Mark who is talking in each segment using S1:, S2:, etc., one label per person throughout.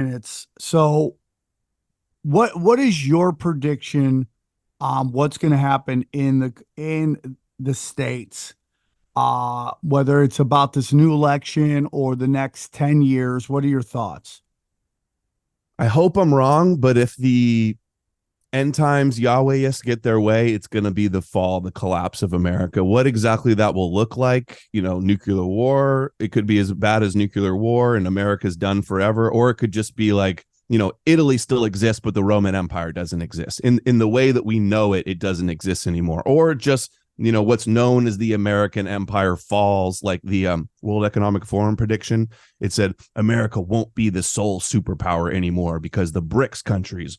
S1: minutes. So what is your prediction on what's going to happen in the states? Whether it's about this new election or the next 10 years, what are your thoughts?
S2: I hope I'm wrong, but if the end times Yahwehists get their way, it's going to be the fall, the collapse of America. What exactly that will look like, nuclear war. It could be as bad as nuclear war and America's done forever, or it could just be like, Italy still exists, but the Roman Empire doesn't exist. In the way that we know it, it doesn't exist anymore. Or just, what's known as the American Empire falls, like the World Economic Forum prediction. It said America won't be the sole superpower anymore because the BRICS countries,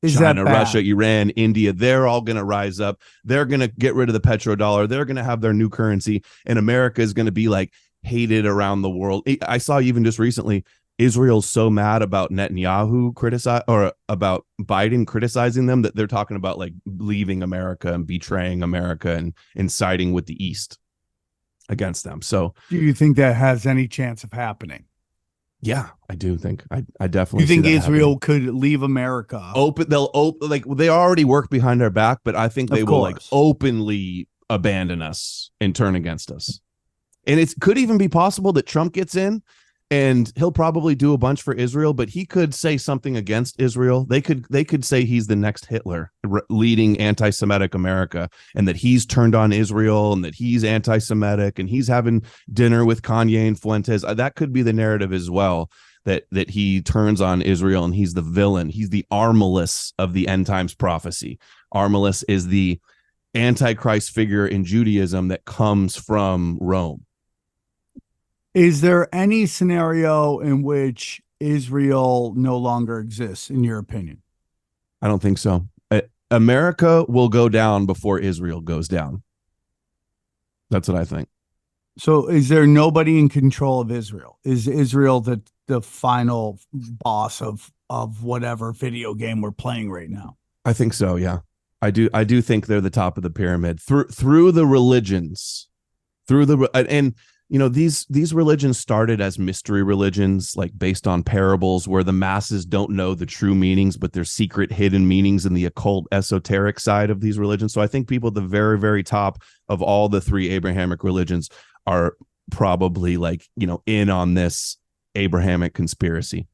S1: Is that
S2: China, Russia,
S1: bad?
S2: Iran, India, they're all going to rise up. They're going to get rid of the petrodollar. They're going to have their new currency. And America is going to be like hated around the world. I saw even just recently, Israel's so mad about Netanyahu or about Biden criticizing them that they're talking about like leaving America and betraying America and siding with the East against them. So
S1: Do you think that has any chance of happening?
S2: yeah, I do think I
S1: Do you
S2: definitely see
S1: think
S2: that happening.
S1: Israel could leave America?
S2: They'll open, like they already work behind our back, but I think they
S1: Of
S2: will like
S1: course.
S2: openly abandon us and turn against us. And it could even be possible that Trump gets in and he'll probably do a bunch for Israel, but he could say something against Israel. They could say he's the next Hitler leading anti-Semitic America, and that he's turned on Israel and that he's anti-Semitic and he's having dinner with Kanye and Fuentes. That could be the narrative as well. That he turns on Israel and he's the villain. He's the Armilus of the end times prophecy. Armilus is the antichrist figure in Judaism that comes from Rome.
S1: Is there any scenario in which Israel no longer exists, in your opinion?
S2: I don't think so. America will go down before Israel goes down. That's what I think.
S1: So is there nobody in control of Israel? Is Israel the final boss of whatever video game we're playing right now?
S2: I think so. Yeah, I do think they're the top of the pyramid through the religions, through the and these religions started as mystery religions, like based on parables where the masses don't know the true meanings, but there's secret hidden meanings in the occult esoteric side of these religions. So I think people at the very, very top of all the three Abrahamic religions are probably like, in on this Abrahamic conspiracy.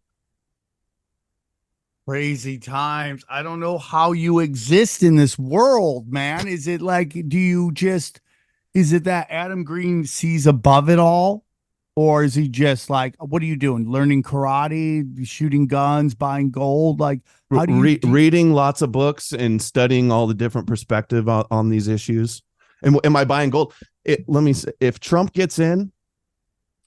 S1: Crazy times. I don't know how you exist in this world, man. Is it like, is it that Adam Green sees above it all? Or is he just like, what are you doing? Learning karate, shooting guns, buying gold? Like, how
S2: Reading lots of books and studying all the different perspective on these issues. And am I buying gold? Let me say, if Trump gets in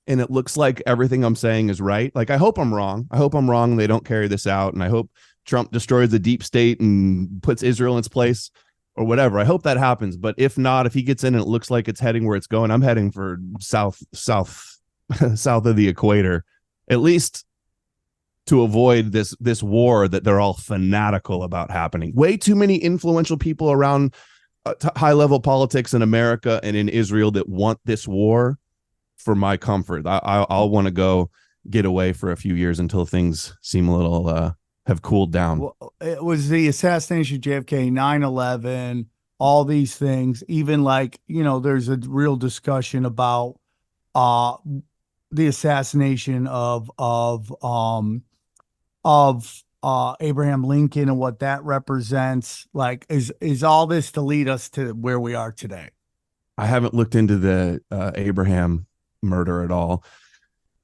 S2: and it looks like everything I'm saying is right, like I hope I'm wrong. I hope I'm wrong. They don't carry this out. And I hope Trump destroys the deep state and puts Israel in its place or whatever. I hope that happens. But if not, if he gets in and it looks like it's heading where it's going, I'm heading for south south of the equator, at least to avoid this war that they're all fanatical about happening. Way too many influential people around high level politics in America and in Israel that want this war for my comfort. I'll want to go get away for a few years until things seem a little have cooled down.
S1: Well, it was the assassination of JFK, 9/11, all these things. Even like, there's a real discussion about uh the assassination of Abraham Lincoln and what that represents. Like, is all this to lead us to where we are today?
S2: I haven't looked into the Abraham murder at all.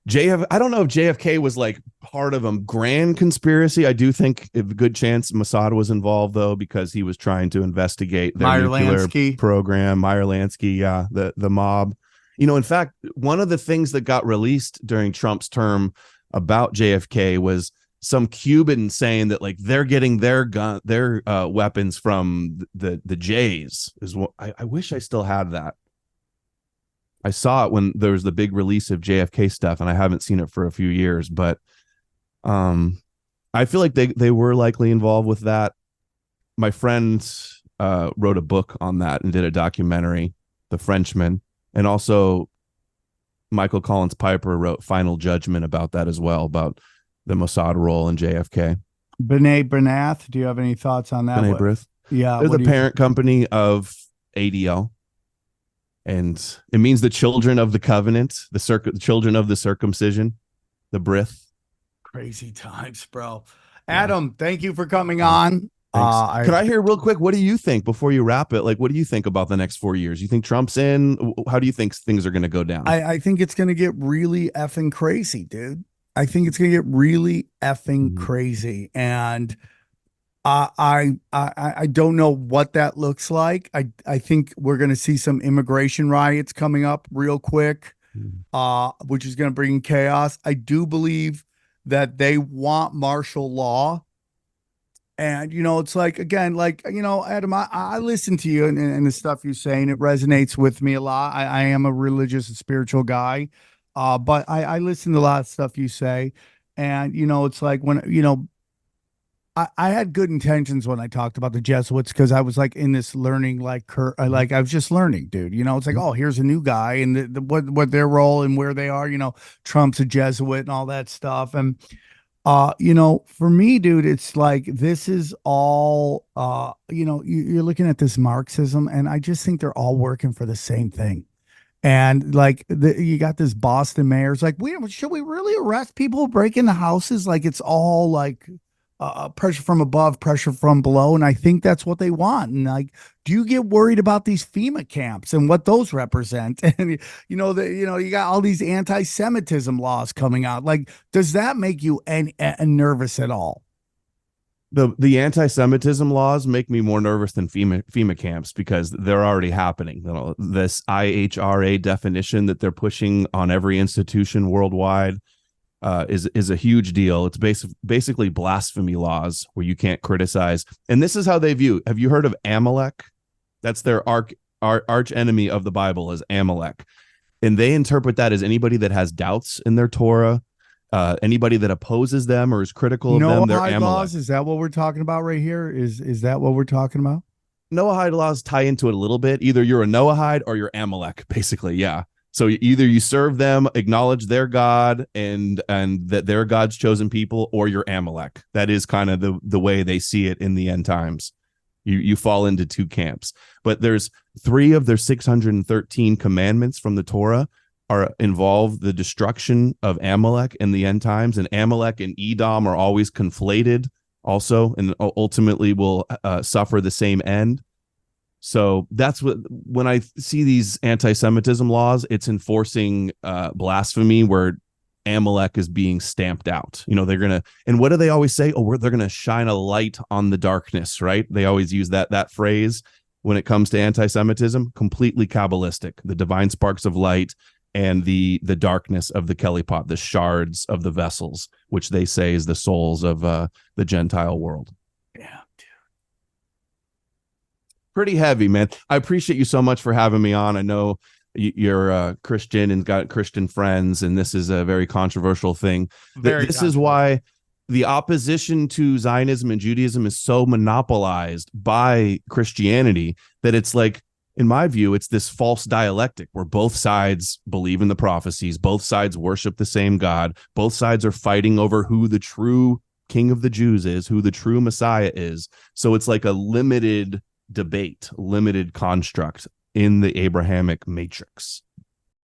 S2: I don't know if JFK was like part of a grand conspiracy. I do think a good chance Mossad was involved though, because he was trying to investigate their
S1: Meyer
S2: nuclear
S1: Lansky.
S2: program. Meyer Lansky, yeah, the mob. In fact, one of the things that got released during Trump's term about JFK was some Cuban saying that like they're getting their weapons from the Jays. Is what I wish I still had that. I saw it when there was the big release of JFK stuff, and I haven't seen it for a few years. But I feel like they were likely involved with that. My friend wrote a book on that and did a documentary, The Frenchman, and also Michael Collins Piper wrote Final Judgment about that as well, about the Mossad role in JFK.
S1: B'nai B'rith, do you have any thoughts on that?
S2: B'nai
S1: What?
S2: B'rith.
S1: Yeah,
S2: They're
S1: what
S2: the
S1: do you?
S2: parent company of ADL, and it means the children of the covenant, the children of the circumcision, the Brith.
S1: Crazy times, bro.
S2: Yeah.
S1: Adam, thank you for coming
S2: Yeah.
S1: on.
S2: Thanks.
S1: I
S2: Could I hear real quick? What do you think before you wrap it? Like, what do you think about the next 4 years? You think Trump's in? How do you think things are going to go down?
S1: I think it's gonna get really effing crazy, dude. I think it's gonna get really effing
S2: Mhm.
S1: crazy, and I don't know what that looks like. I think we're gonna see some immigration riots coming up real quick,
S2: Mhm.
S1: which is gonna bring chaos. I do believe that they want martial law. And it's like again, like Adam, I listen to you and the stuff you're saying. It resonates with me a lot. I am a religious and spiritual guy, but I listen to a lot of stuff you say, and it's like when I had good intentions when I talked about the Jesuits because I was like in this learning like I was just learning, dude. It's like,
S2: Mhm.
S1: oh, here's a new guy and what their role and where they are. Trump's a Jesuit and all that stuff, and for me, dude, it's like this is all you're looking at this Marxism, and I just think they're all working for the same thing. And like you got this Boston mayor's like, should we really arrest people breaking the houses? Like it's all like pressure from above, pressure from below, and I think that's what they want. And like, do you get worried about these FEMA camps and what those represent? And you got all these anti-Semitism laws coming out. Like, does that make you nervous at all?
S2: The anti-Semitism laws make me more nervous than FEMA camps because they're already happening. This IHRA definition that they're pushing on every institution worldwide is a huge deal. It's basically blasphemy laws where you can't criticize. And this is how they view. Have you heard of Amalek? That's their arch enemy of the Bible is Amalek, and they interpret that as anybody that has doubts in their Torah, anybody that opposes them or is critical of them. They're
S1: Noahide
S2: Amalek.
S1: laws, is that what we're talking about right here? Is that what we're talking about?
S2: Noahide laws tie into it a little bit. Either you're a Noahide or you're Amalek, basically. Yeah. So either you serve them, acknowledge their God, and that they're God's chosen people, or you're Amalek. That is kind of the way they see it in the end times. You fall into two camps. But there's 3 of their 613 commandments from the Torah are involve the destruction of Amalek in the end times, and Amalek and Edom are always conflated also, and ultimately will suffer the same end. So that's what, when I see these anti-Semitism laws, it's enforcing blasphemy where Amalek is being stamped out. They're gonna, and what do they always say? Oh, they're gonna shine a light on the darkness, right? They always use that phrase when it comes to anti-Semitism. Completely Kabbalistic, the divine sparks of light and the darkness of the Kelly pot, the shards of the vessels, which they say is the souls of the Gentile world.
S1: Yeah.
S2: Pretty heavy, man. I appreciate you so much for having me on. I know you're a Christian and got Christian friends, and this is a very controversial thing.
S1: Very
S2: This is why the opposition to Zionism and Judaism is so monopolized by Christianity that it's like, in my view, it's this false dialectic where both sides believe in the prophecies, both sides worship the same God, both sides are fighting over who the true King of the Jews is, who the true Messiah is. So it's like a limited debate, limited construct in the Abrahamic matrix.